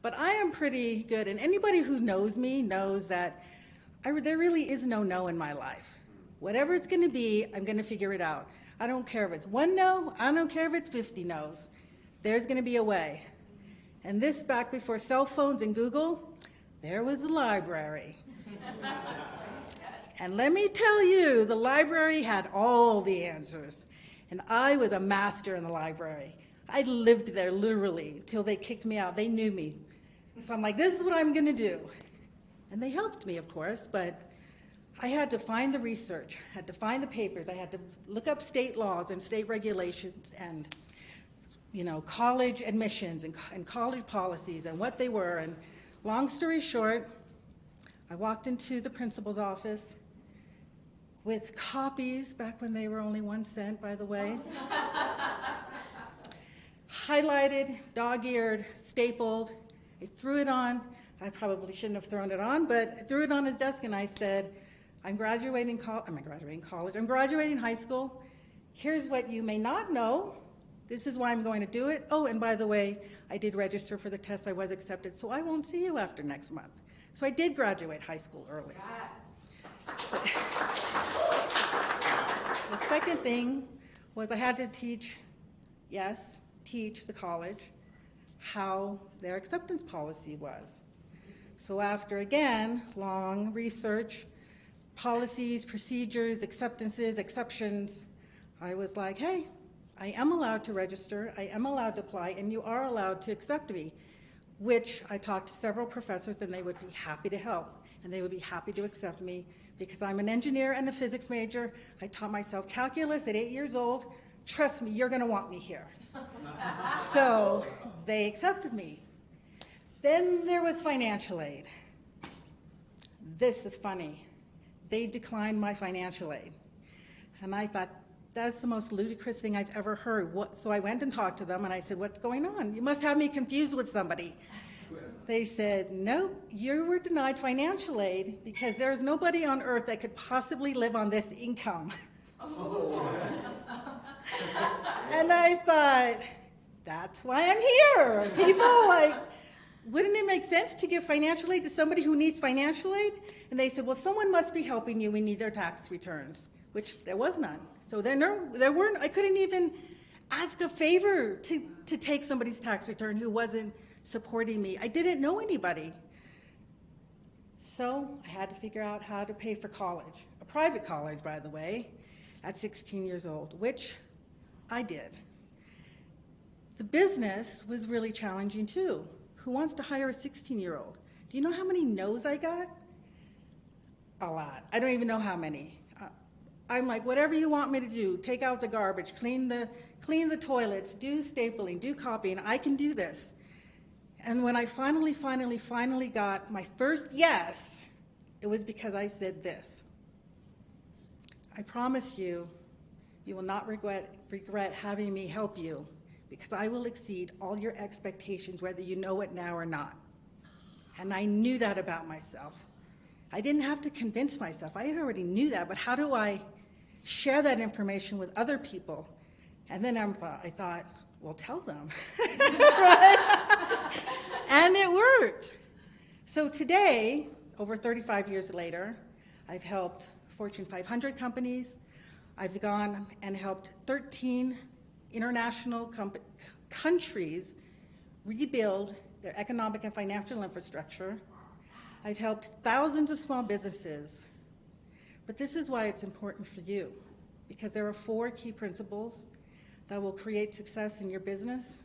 But I am pretty good, and anybody who knows me knows that there really is no no in my life. Whatever it's going to be, I'm going to figure it out. I don't care if it's one no, I don't care if it's 50 no's. There's going to be a way. And this back before cell phones and Google, there was the library. And let me tell you, the library had all the answers. And I was a master in the library. I lived there literally till they kicked me out. They knew me. So I'm like, this is what I'm going to do. And they helped me, of course, but I had to find the research, had to find the papers. I had to look up state laws and state regulations and, college admissions and college policies and what they were. And long story short, I walked into the principal's office with copies, back when they were only 1 cent, by the way, highlighted, dog-eared, stapled. I threw it on. I probably shouldn't have thrown it on, but I threw it on his desk and I said, I'm graduating college. I'm graduating high school. Here's what you may not know. This is why I'm going to do it. Oh, and by the way, I did register for the test. I was accepted, so I won't see you after next month. So I did graduate high school early. Yes. The second thing was I had to teach the college how their acceptance policy was. So after, again, long research, policies, procedures, acceptances, exceptions, I was like, hey, I am allowed to register, I am allowed to apply, and you are allowed to accept me, which I talked to several professors and they would be happy to help, and they would be happy to accept me because I'm an engineer and a physics major. I taught myself calculus at 8 years old. Trust me, you're gonna want me here. So they accepted me. Then there was financial aid. This is funny. They declined my financial aid. And I thought, that's the most ludicrous thing I've ever heard. So I went and talked to them and I said, what's going on? You must have me confused with somebody. They said, no, you were denied financial aid because there's nobody on earth that could possibly live on this income. Oh. And I thought, that's why I'm here. People like, wouldn't it make sense to give financial aid to somebody who needs financial aid? And they said, well, someone must be helping you. We need their tax returns, which there was none. So there weren't, I couldn't even ask a favor to take somebody's tax return who wasn't supporting me. I didn't know anybody. So I had to figure out how to pay for college, a private college, by the way, at 16 years old, which I did. The business was really challenging too. Who wants to hire a 16-year-old? Do you know how many no's I got? A lot. I don't even know how many. I'm like, whatever you want me to do, take out the garbage, clean the toilets, do stapling, do copying, I can do this. And when I finally got my first yes, it was because I said this. I promise you, you will not regret having me help you, because I will exceed all your expectations, whether you know it now or not. And I knew that about myself. I didn't have to convince myself. I already knew that, but how do I share that information with other people? And then I thought, well, tell them. Right? And it worked. So today, over 35 years later, I've helped Fortune 500 companies. I've gone and helped 13 international countries rebuild their economic and financial infrastructure. I've helped thousands of small businesses. But this is why it's important for you, because there are 4 key principles that will create success in your business,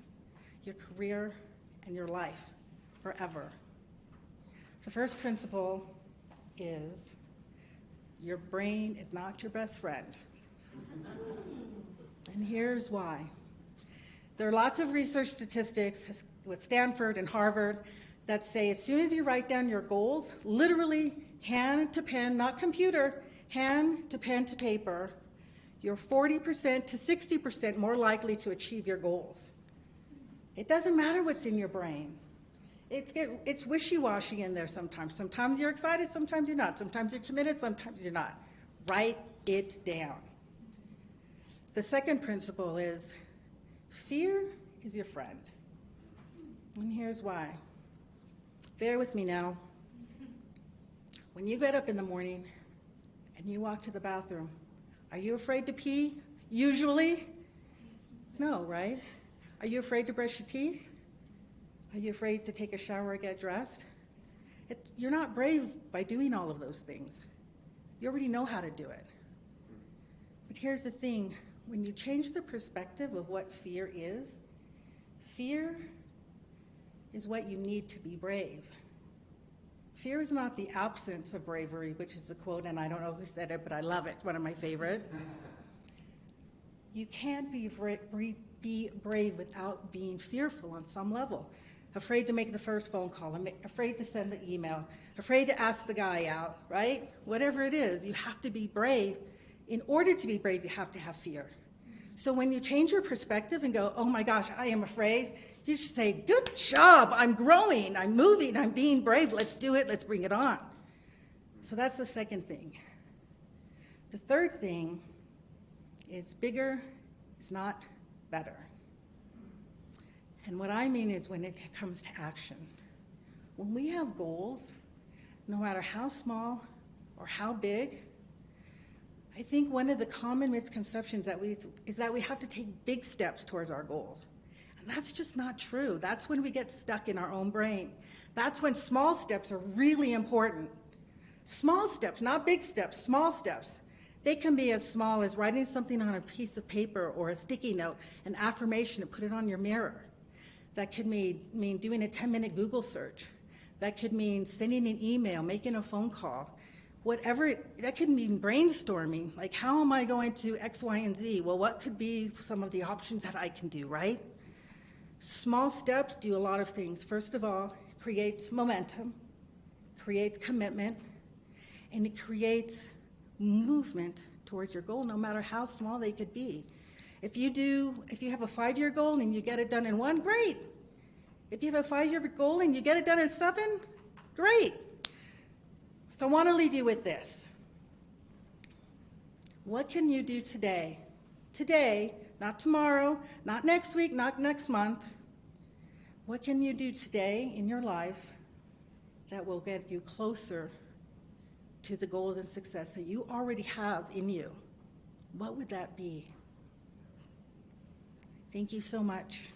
your career, and your life forever. The first principle is your brain is not your best friend. And here's why. There are lots of research statistics with Stanford and Harvard that say as soon as you write down your goals, literally hand to pen, not computer, hand to pen to paper, you're 40% to 60% more likely to achieve your goals. It doesn't matter what's in your brain. It's wishy-washy in there sometimes. Sometimes you're excited, sometimes you're not. Sometimes you're committed, sometimes you're not. Write it down. The second principle is fear is your friend. And here's why. Bear with me now. When you get up in the morning and you walk to the bathroom, are you afraid to pee? Usually? No, right? Are you afraid to brush your teeth? Are you afraid to take a shower or get dressed? You're not brave by doing all of those things. You already know how to do it. But here's the thing, when you change the perspective of what fear is what you need to be brave. Fear is not the absence of bravery, which is a quote, and I don't know who said it, but I love it. It's one of my favorite. You can't be brave without being fearful on some level. Afraid to make the first phone call, afraid to send the email, afraid to ask the guy out, right? Whatever it is, you have to be brave. In order to be brave, you have to have fear. So when you change your perspective and go, oh my gosh, I am afraid, you should say, good job, I'm growing, I'm moving, I'm being brave, let's do it, let's bring it on. So that's the second thing. The third thing is bigger is not better. And what I mean is when it comes to action. When we have goals, no matter how small or how big, I think one of the common misconceptions is that we have to take big steps towards our goals. And that's just not true. That's when we get stuck in our own brain. That's when small steps are really important. Small steps, not big steps, small steps. They can be as small as writing something on a piece of paper or a sticky note, an affirmation, and put it on your mirror. That could mean doing a 10-minute Google search. That could mean sending an email, making a phone call. That could mean brainstorming, like how am I going to X, Y, and Z? Well, what could be some of the options that I can do, right? Small steps do a lot of things. First of all, it creates momentum, creates commitment, and it creates movement towards your goal, no matter how small they could be. If you have a 5-year goal and you get it done in 1, great. If you have a 5-year goal and you get it done in 7, great. So I want to leave you with this. What can you do today? Today, not tomorrow, not next week, not next month. What can you do today in your life that will get you closer to the goals and success that you already have in you? What would that be? Thank you so much.